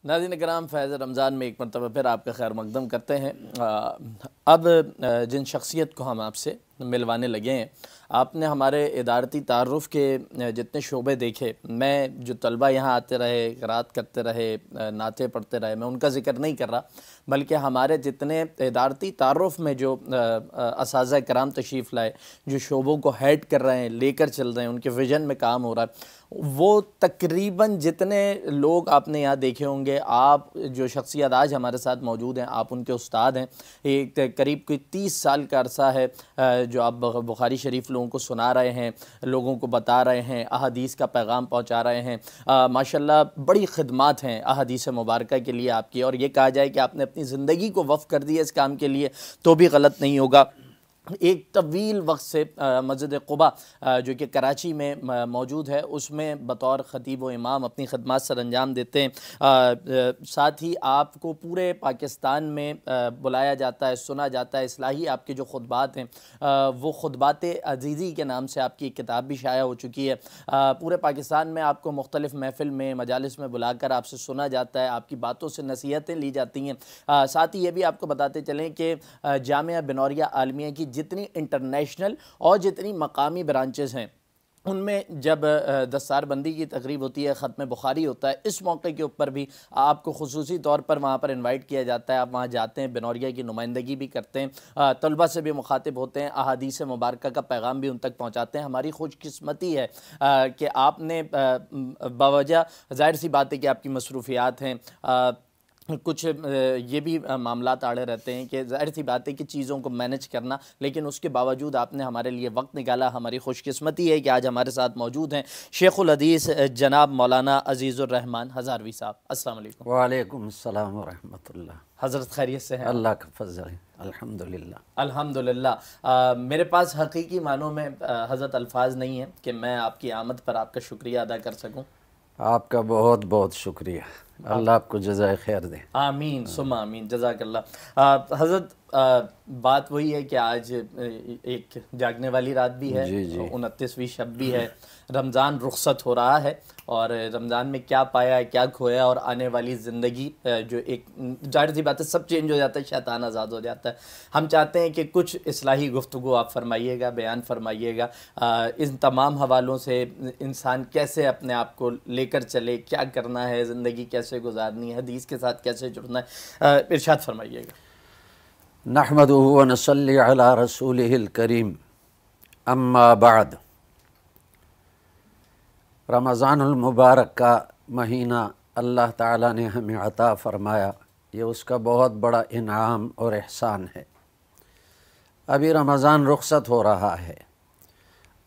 ناظرین کرام، فیض رمضان میں ایک مرتبہ پھر آپ کا خیر مقدم کرتے ہیں۔ اب جن شخصیت کو ہم آپ سے ملوانے لگے ہیں، آپ نے ہمارے ادارتی تعارف کے جتنے شعبے دیکھے، میں جو طلبہ یہاں آتے رہے، قرات کرتے رہے، نعتیں پڑھتے رہے، میں ان کا ذکر نہیں کر رہا، بلکہ ہمارے جتنے ادارتی تعارف میں جو اساتذہ کرام تشریف لائے، جو شعبوں کو ہیڈ کر رہے ہیں، لے کر چل رہے ہیں، ان کے ویژن میں کام ہو رہا ہے، وہ تقریباً جتنے لوگ آپ نے یہاں دیکھے ہوں گے، آپ جو شخصیت آج ہمارے ساتھ موجود ہیں، آپ ان کے استاد ہیں۔ ایک قریب کوئی 30 سال کا عرصہ ہے جو آپ بخاری شریف لوگوں کو سنا رہے ہیں، لوگوں کو بتا رہے ہیں، احادیث کا پیغام پہنچا رہے ہیں۔ ماشاءاللہ بڑی خدمات ہیں احادیث مبارکہ کے لیے آپ کی، اور یہ کہا جائے کہ آپ نے اپنی زندگی کو وقف کر دیا اس کام کے لیے تو بھی غلط نہیں ہوگا۔ ایک طویل وقت سے مسجد قباء جو کہ کراچی میں موجود ہے، اس میں بطور خطیب و امام اپنی خدمات سر انجام دیتے ہیں۔ ساتھ ہی آپ کو پورے پاکستان میں بلایا جاتا ہے، سنا جاتا ہے۔ اصلاحی آپ کے جو خطبات ہیں، وہ خطبات عزیزی کے نام سے آپ کی ایک کتاب بھی شائع ہو چکی ہے۔ پورے پاکستان میں آپ کو مختلف محفل میں، مجالس میں بلا کر آپ سے سنا جاتا ہے، آپ کی باتوں سے نصیحتیں لی جاتی ہیں۔ ساتھ ہی یہ بھی آپ کو بتاتے چلیں کہ جامعہ بنوریہ عالمیہ کی جتنی انٹرنیشنل اور جتنی مقامی برانچز ہیں، ان میں جب دستار بندی کی تقریب ہوتی ہے، ختم بخاری ہوتا ہے، اس موقع کے اوپر بھی آپ کو خصوصی طور پر وہاں پر انوائٹ کیا جاتا ہے۔ آپ وہاں جاتے ہیں، بنوریہ کی نمائندگی بھی کرتے ہیں، طلبہ سے بھی مخاطب ہوتے ہیں، احادیث مبارکہ کا پیغام بھی ان تک پہنچاتے ہیں۔ ہماری خوش قسمتی ہے کہ آپ نے باوجہ، ظاہر سی بات ہے کہ آپ کی مصروفیات ہیں، کچھ یہ بھی معاملات آڑے رہتے ہیں کہ ظاہر سی بات ہے کہ چیزوں کو مینج کرنا، لیکن اس کے باوجود آپ نے ہمارے لیے وقت نکالا۔ ہماری خوش قسمتی ہے کہ آج ہمارے ساتھ موجود ہیں شیخ الحدیث جناب مولانا عزیز الرحمن ہزاروی صاحب۔ السلام علیکم۔ وعلیکم السلام ورحمۃ اللہ۔ حضرت خیریت سے ہیں؟ اللہ کا فضل ہے، الحمدللہ۔ الحمدللہ۔ میرے پاس حقیقی معنوں میں حضرت الفاظ نہیں ہیں کہ میں آپ کی آمد پر آپ کا شکریہ ادا کر سکوں۔ آپ کا بہت بہت شکریہ، اللہ آپ کو جزائے خیر دے۔ آمین ثم آمین، جزاک اللہ۔ حضرت بات وہی ہے کہ آج ایک جاگنے والی رات بھی ہے، 29ویں شب بھی ہے، رمضان رخصت ہو رہا ہے، اور رمضان میں کیا پایا، کیا کھویا، اور آنے والی زندگی جو ایک ظاہر سی بات ہے سب چینج ہو جاتا ہے، شیطان آزاد ہو جاتا ہے۔ ہم چاہتے ہیں کہ کچھ اصلاحی گفتگو آپ فرمائیے گا، بیان فرمائیے گا، ان تمام حوالوں سے انسان کیسے اپنے آپ کو لے کر چلے، کیا کرنا ہے، زندگی کیسے گزارنی ہے، حدیث کے ساتھ کیسے جڑنا ہے، ارشاد فرمائیے گا۔ نحمدہ ونصلی علی رسولہ الکریم، اما بعد۔ رمضان المبارک کا مہینہ اللہ تعالیٰ نے ہمیں عطا فرمایا، یہ اس کا بہت بڑا انعام اور احسان ہے۔ ابھی رمضان رخصت ہو رہا ہے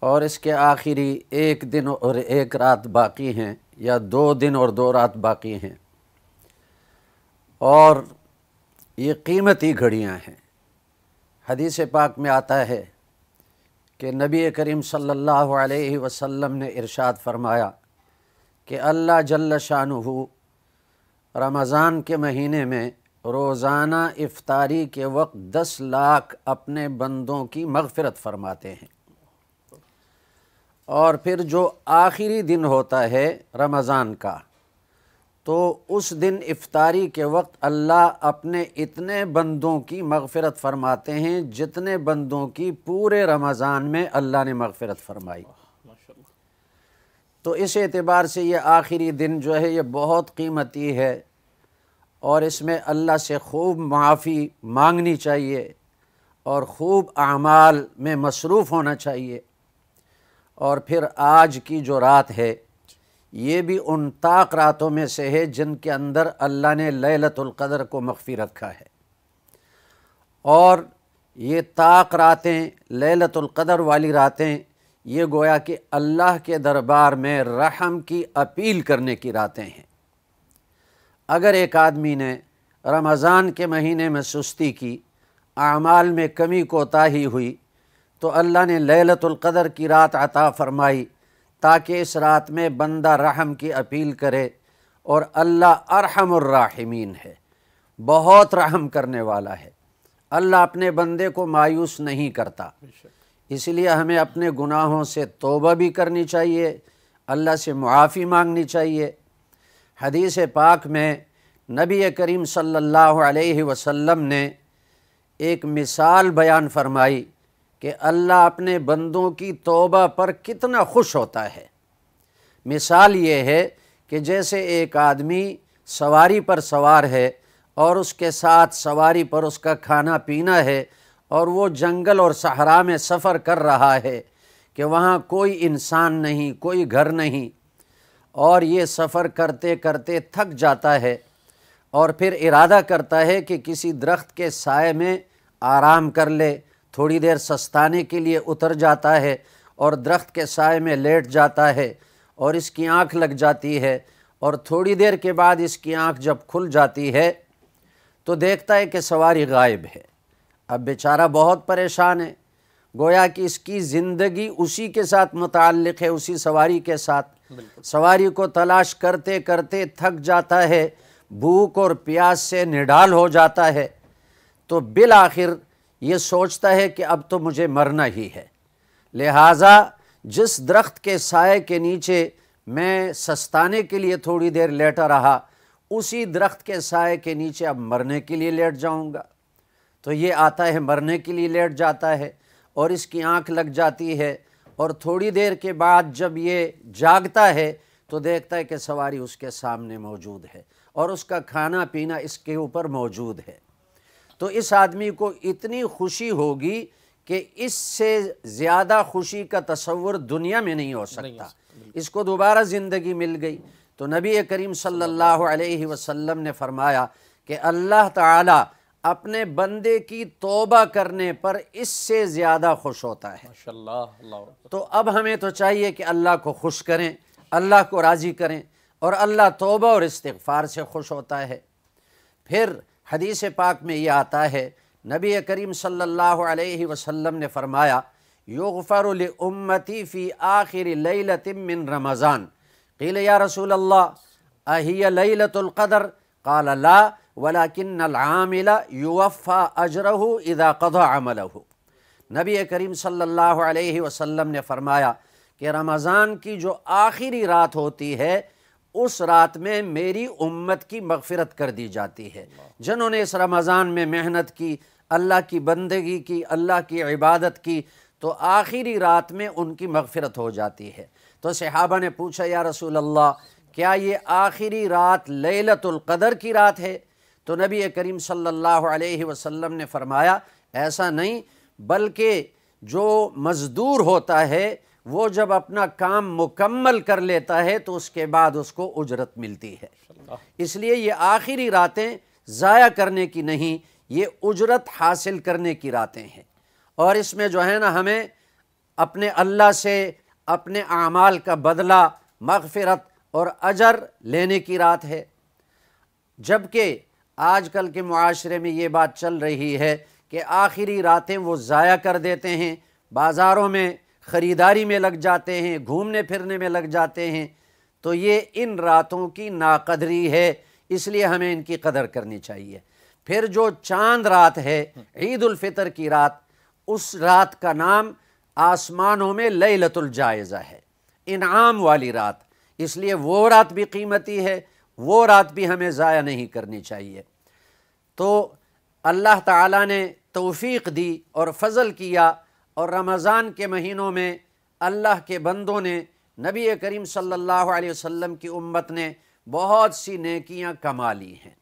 اور اس کے آخری 1 دن اور 1 رات باقی ہیں، یا 2 دن اور 2 رات باقی ہیں، اور یہ قیمتی گھڑیاں ہیں۔ حدیث پاک میں آتا ہے کہ نبی کریم صلی اللہ علیہ وسلم نے ارشاد فرمایا کہ اللہ جل شانہ رمضان کے مہینے میں روزانہ افطاری کے وقت 10 لاکھ اپنے بندوں کی مغفرت فرماتے ہیں، اور پھر جو آخری دن ہوتا ہے رمضان کا، تو اس دن افطاری کے وقت اللہ اپنے اتنے بندوں کی مغفرت فرماتے ہیں جتنے بندوں کی پورے رمضان میں اللہ نے مغفرت فرمائی۔ تو اس اعتبار سے یہ آخری دن جو ہے یہ بہت قیمتی ہے، اور اس میں اللہ سے خوب معافی مانگنی چاہیے، اور خوب اعمال میں مصروف ہونا چاہیے۔ اور پھر آج کی جو رات ہے، یہ بھی ان طاق راتوں میں سے ہے جن کے اندر اللہ نے لیلۃ القدر کو مخفی رکھا ہے، اور یہ طاق راتیں، لیلۃ القدر والی راتیں، یہ گویا کہ اللہ کے دربار میں رحم کی اپیل کرنے کی راتیں ہیں۔ اگر ایک آدمی نے رمضان کے مہینے میں سستی کی، اعمال میں کمی کوتاہی ہوئی، تو اللہ نے لیلۃ القدر کی رات عطا فرمائی تاکہ اس رات میں بندہ رحم کی اپیل کرے، اور اللہ ارحم الراحمین ہے، بہت رحم کرنے والا ہے۔ اللہ اپنے بندے کو مایوس نہیں کرتا، اس لیے ہمیں اپنے گناہوں سے توبہ بھی کرنی چاہیے، اللہ سے معافی مانگنی چاہیے۔ حدیث پاک میں نبی کریم صلی اللہ علیہ وسلم نے ایک مثال بیان فرمائی کہ اللہ اپنے بندوں کی توبہ پر کتنا خوش ہوتا ہے۔ مثال یہ ہے کہ جیسے ایک آدمی سواری پر سوار ہے اور اس کے ساتھ سواری پر اس کا کھانا پینا ہے، اور وہ جنگل اور صحرا میں سفر کر رہا ہے کہ وہاں کوئی انسان نہیں، کوئی گھر نہیں، اور یہ سفر کرتے کرتے تھک جاتا ہے اور پھر ارادہ کرتا ہے کہ کسی درخت کے سائے میں آرام کر لے، تھوڑی دیر سستانے کے لیے اتر جاتا ہے اور درخت کے سائے میں لیٹ جاتا ہے، اور اس کی آنکھ لگ جاتی ہے، اور تھوڑی دیر کے بعد اس کی آنکھ جب کھل جاتی ہے تو دیکھتا ہے کہ سواری غائب ہے۔ اب بیچارہ بہت پریشان ہے، گویا کہ اس کی زندگی اسی کے ساتھ متعلق ہے، اسی سواری کے ساتھ۔ سواری کو تلاش کرتے کرتے تھک جاتا ہے، بھوک اور پیاس سے نڈال ہو جاتا ہے، تو بالآخر یہ سوچتا ہے کہ اب تو مجھے مرنا ہی ہے، لہٰذا جس درخت کے سائے کے نیچے میں سستانے کے لیے تھوڑی دیر لیٹا رہا، اسی درخت کے سائے کے نیچے اب مرنے کے لیے لیٹ جاؤں گا۔ تو یہ آتا ہے، مرنے کے لیے لیٹ جاتا ہے، اور اس کی آنکھ لگ جاتی ہے، اور تھوڑی دیر کے بعد جب یہ جاگتا ہے تو دیکھتا ہے کہ سواری اس کے سامنے موجود ہے اور اس کا کھانا پینا اس کے اوپر موجود ہے۔ تو اس آدمی کو اتنی خوشی ہوگی کہ اس سے زیادہ خوشی کا تصور دنیا میں نہیں ہو سکتا، اس کو دوبارہ زندگی مل گئی۔ تو نبی کریم صلی اللہ علیہ وسلم نے فرمایا کہ اللہ تعالی اپنے بندے کی توبہ کرنے پر اس سے زیادہ خوش ہوتا ہے۔ ماشاءاللہ، اللہ۔ تو اب ہمیں تو چاہیے کہ اللہ کو خوش کریں، اللہ کو راضی کریں، اور اللہ توبہ اور استغفار سے خوش ہوتا ہے۔ پھر حدیث پاک میں یہ آتا ہے، نبی کریم صلی اللہ علیہ وسلم نے فرمایا، یغفر لامتی فی آخر لیلۃ من رمضان، قیل یا رسول اللہ اہی لیلۃ القدر؟ قال لا ولکن العامل یوفی اجرہ اذا قضى عملہ۔ نبی کریم صلی اللہ علیہ وسلم نے فرمایا کہ رمضان کی جو آخری رات ہوتی ہے، اس رات میں میری امت کی مغفرت کر دی جاتی ہے۔ جنہوں نے اس رمضان میں محنت کی، اللہ کی بندگی کی، اللہ کی عبادت کی، تو آخری رات میں ان کی مغفرت ہو جاتی ہے۔ تو صحابہ نے پوچھا، یا رسول اللہ کیا یہ آخری رات لیلۃ القدر کی رات ہے؟ تو نبی کریم صلی اللہ علیہ وسلم نے فرمایا، ایسا نہیں، بلکہ جو مزدور ہوتا ہے وہ جب اپنا کام مکمل کر لیتا ہے تو اس کے بعد اس کو اجرت ملتی ہے۔ اس لیے یہ آخری راتیں ضائع کرنے کی نہیں، یہ اجرت حاصل کرنے کی راتیں ہیں، اور اس میں جو ہے نا ہمیں اپنے اللہ سے اپنے اعمال کا بدلہ، مغفرت اور اجر لینے کی رات ہے۔ جبکہ آج کل کے معاشرے میں یہ بات چل رہی ہے کہ آخری راتیں وہ ضائع کر دیتے ہیں، بازاروں میں خریداری میں لگ جاتے ہیں، گھومنے پھرنے میں لگ جاتے ہیں، تو یہ ان راتوں کی ناقدری ہے، اس لیے ہمیں ان کی قدر کرنی چاہیے۔ پھر جو چاند رات ہے، عید الفطر کی رات، اس رات کا نام آسمانوں میں لیلۃ الجائزہ ہے، انعام والی رات، اس لیے وہ رات بھی قیمتی ہے، وہ رات بھی ہمیں ضائع نہیں کرنی چاہیے۔ تو اللہ تعالیٰ نے توفیق دی اور فضل کیا، اور رمضان کے مہینوں میں اللہ کے بندوں نے، نبی کریم صلی اللہ علیہ وسلم کی امت نے بہت سی نیکیاں کما لی ہیں۔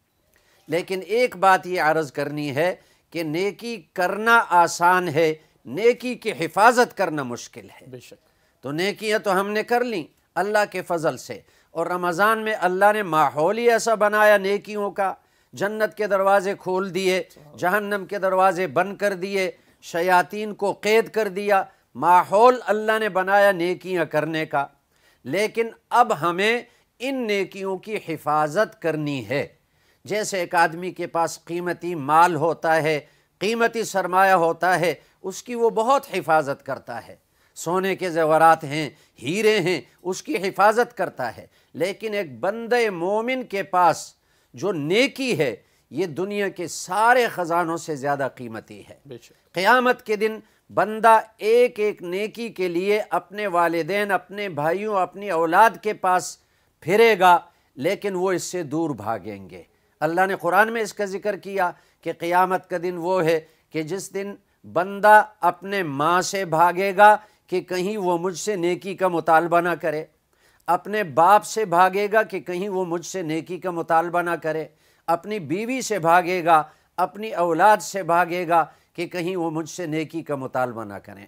لیکن ایک بات یہ عرض کرنی ہے کہ نیکی کرنا آسان ہے، نیکی کی حفاظت کرنا مشکل ہے۔ بے شک۔ تو نیکیاں تو ہم نے کر لیں اللہ کے فضل سے، اور رمضان میں اللہ نے ماحول ہی ایسا بنایا نیکیوں کا، جنت کے دروازے کھول دیے، جہنم کے دروازے بند کر دیے، شیاطین کو قید کر دیا، ماحول اللہ نے بنایا نیکیاں کرنے کا۔ لیکن اب ہمیں ان نیکیوں کی حفاظت کرنی ہے۔ جیسے ایک آدمی کے پاس قیمتی مال ہوتا ہے، قیمتی سرمایہ ہوتا ہے، اس کی وہ بہت حفاظت کرتا ہے، سونے کے زیورات ہیں، ہیرے ہیں، اس کی حفاظت کرتا ہے۔ لیکن ایک بندے مومن کے پاس جو نیکی ہے، یہ دنیا کے سارے خزانوں سے زیادہ قیمتی ہے۔ قیامت کے دن بندہ ایک ایک نیکی کے لیے اپنے والدین، اپنے بھائیوں، اپنی اولاد کے پاس پھرے گا، لیکن وہ اس سے دور بھاگیں گے۔ اللہ نے قرآن میں اس کا ذکر کیا کہ قیامت کا دن وہ ہے کہ جس دن بندہ اپنے ماں سے بھاگے گا کہ کہیں وہ مجھ سے نیکی کا مطالبہ نہ کرے، اپنے باپ سے بھاگے گا کہ کہیں وہ مجھ سے نیکی کا مطالبہ نہ کرے، اپنی بیوی سے بھاگے گا، اپنی اولاد سے بھاگے گا کہ کہیں وہ مجھ سے نیکی کا مطالبہ نہ کریں۔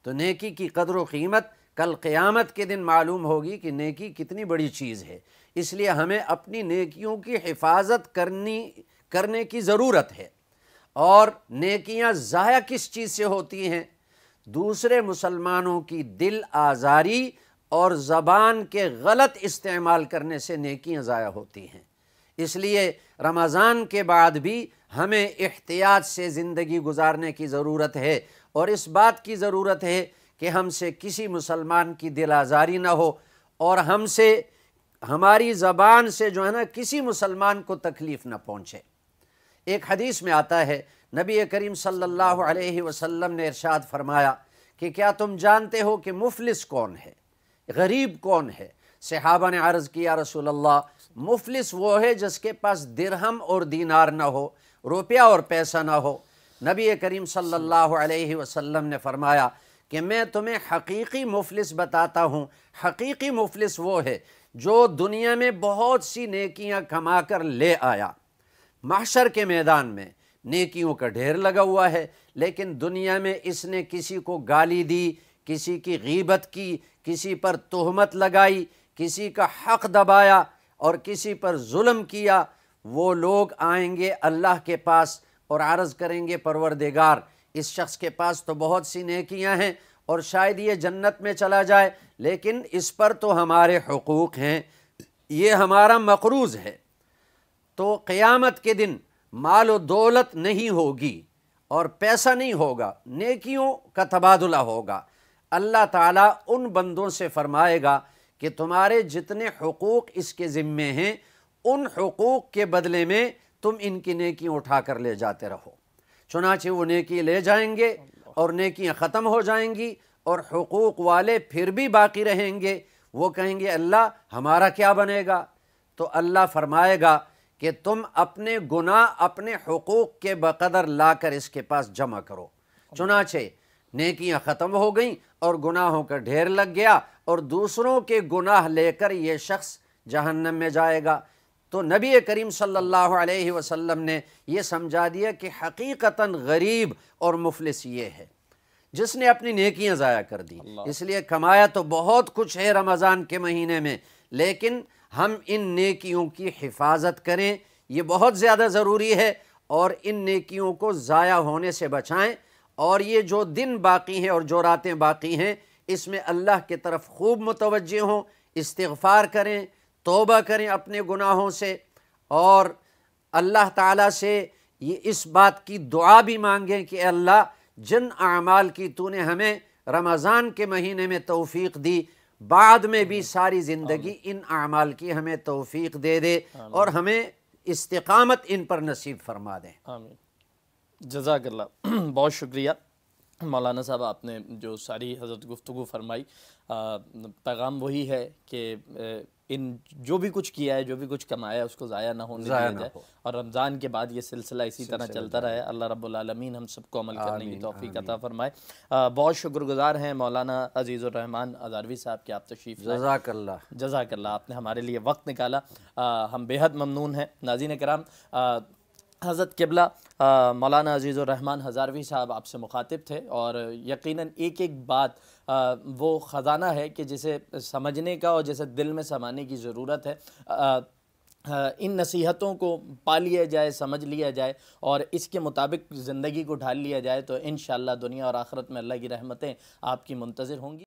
تو نیکی کی قدر و قیمت کل قیامت کے دن معلوم ہوگی کہ نیکی کتنی بڑی چیز ہے۔ اس لیے ہمیں اپنی نیکیوں کی حفاظت کرنے کی ضرورت ہے۔ اور نیکیاں ضائع کس چیز سے ہوتی ہیں؟ دوسرے مسلمانوں کی دل آزاری اور زبان کے غلط استعمال کرنے سے نیکیاں ضائع ہوتی ہیں۔ اس لیے رمضان کے بعد بھی ہمیں احتیاط سے زندگی گزارنے کی ضرورت ہے، اور اس بات کی ضرورت ہے کہ ہم سے کسی مسلمان کی دل آزاری نہ ہو، اور ہماری زبان سے جو ہے نا کسی مسلمان کو تکلیف نہ پہنچے۔ ایک حدیث میں آتا ہے، نبی کریم صلی اللہ علیہ وسلم نے ارشاد فرمایا کہ کیا تم جانتے ہو کہ مفلس کون ہے، غریب کون ہے؟ صحابہ نے عرض کیا رسول اللہ، مفلس وہ ہے جس کے پاس درہم اور دینار نہ ہو، روپیہ اور پیسہ نہ ہو۔ نبی کریم صلی اللہ علیہ وسلم نے فرمایا کہ میں تمہیں حقیقی مفلس بتاتا ہوں۔ حقیقی مفلس وہ ہے جو دنیا میں بہت سی نیکیاں کما کر لے آیا، محشر کے میدان میں نیکیوں کا ڈھیر لگا ہوا ہے، لیکن دنیا میں اس نے کسی کو گالی دی، کسی کی غیبت کی، کسی پر تہمت لگائی، کسی کا حق دبایا اور کسی پر ظلم کیا۔ وہ لوگ آئیں گے اللہ کے پاس اور عرض کریں گے پروردگار، اس شخص کے پاس تو بہت سی نیکیاں ہیں اور شاید یہ جنت میں چلا جائے، لیکن اس پر تو ہمارے حقوق ہیں، یہ ہمارا مقروض ہے۔ تو قیامت کے دن مال و دولت نہیں ہوگی اور پیسہ نہیں ہوگا، نیکیوں کا تبادلہ ہوگا۔ اللہ تعالیٰ ان بندوں سے فرمائے گا کہ تمہارے جتنے حقوق اس کے ذمے ہیں، ان حقوق کے بدلے میں تم ان کی نیکیاں اٹھا کر لے جاتے رہو۔ چنانچہ وہ نیکی لے جائیں گے اور نیکیاں ختم ہو جائیں گی، اور حقوق والے پھر بھی باقی رہیں گے۔ وہ کہیں گے اللہ ہمارا کیا بنے گا؟ تو اللہ فرمائے گا کہ تم اپنے گناہ اپنے حقوق کے بقدر لا کر اس کے پاس جمع کرو۔ چنانچہ نیکیاں ختم ہو گئیں اور گناہوں کا ڈھیر لگ گیا، اور دوسروں کے گناہ لے کر یہ شخص جہنم میں جائے گا۔ تو نبی کریم صلی اللہ علیہ وسلم نے یہ سمجھا دیا کہ حقیقتاً غریب اور مفلس یہ ہے جس نے اپنی نیکیاں ضائع کر دی۔ اس لیے کمایا تو بہت کچھ ہے رمضان کے مہینے میں، لیکن ہم ان نیکیوں کی حفاظت کریں، یہ بہت زیادہ ضروری ہے، اور ان نیکیوں کو ضائع ہونے سے بچائیں۔ اور یہ جو دن باقی ہیں اور جو راتیں باقی ہیں، اس میں اللہ کی طرف خوب متوجہ ہوں، استغفار کریں، توبہ کریں اپنے گناہوں سے، اور اللہ تعالیٰ سے یہ اس بات کی دعا بھی مانگیں کہ اللہ جن اعمال کی تو نے ہمیں رمضان کے مہینے میں توفیق دی، بعد میں بھی ساری زندگی ان اعمال کی ہمیں توفیق دے دے اور ہمیں استقامت ان پر نصیب فرما دے۔ آمین۔ جزاک اللہ، بہت شکریہ مولانا صاحب، آپ نے جو ساری حضرت گفتگو فرمائی، پیغام وہی ہے کہ ان جو بھی کچھ کیا ہے، جو بھی کچھ کمایا ہے، اس کو ضائع نہ ہونے دیا جائے، اور رمضان کے بعد یہ سلسلہ اسی طرح چلتا رہے۔ اللہ رب العالمین ہم سب کو عمل کرنے کی توفیق عطا فرمائے۔ بہت شکر گزار ہیں مولانا عزیز الرحمان ہزاروی صاحب کہ آپ تشریف لائے۔ جزاک اللہ، جزاک اللہ، آپ نے ہمارے لیے وقت نکالا، ہم بے حد ممنون ہیں۔ ناظرین کرام، حضرت قبلہ مولانا عزیز الرحمان ہزاروی صاحب آپ سے مخاطب تھے، اور یقیناً ایک ایک بات وہ خزانہ ہے کہ جسے سمجھنے کا اور جسے دل میں سمانے کی ضرورت ہے۔ ان نصیحتوں کو پا لیا جائے، سمجھ لیا جائے اور اس کے مطابق زندگی کو ڈھال لیا جائے تو انشاءاللہ دنیا اور آخرت میں اللہ کی رحمتیں آپ کی منتظر ہوں گی۔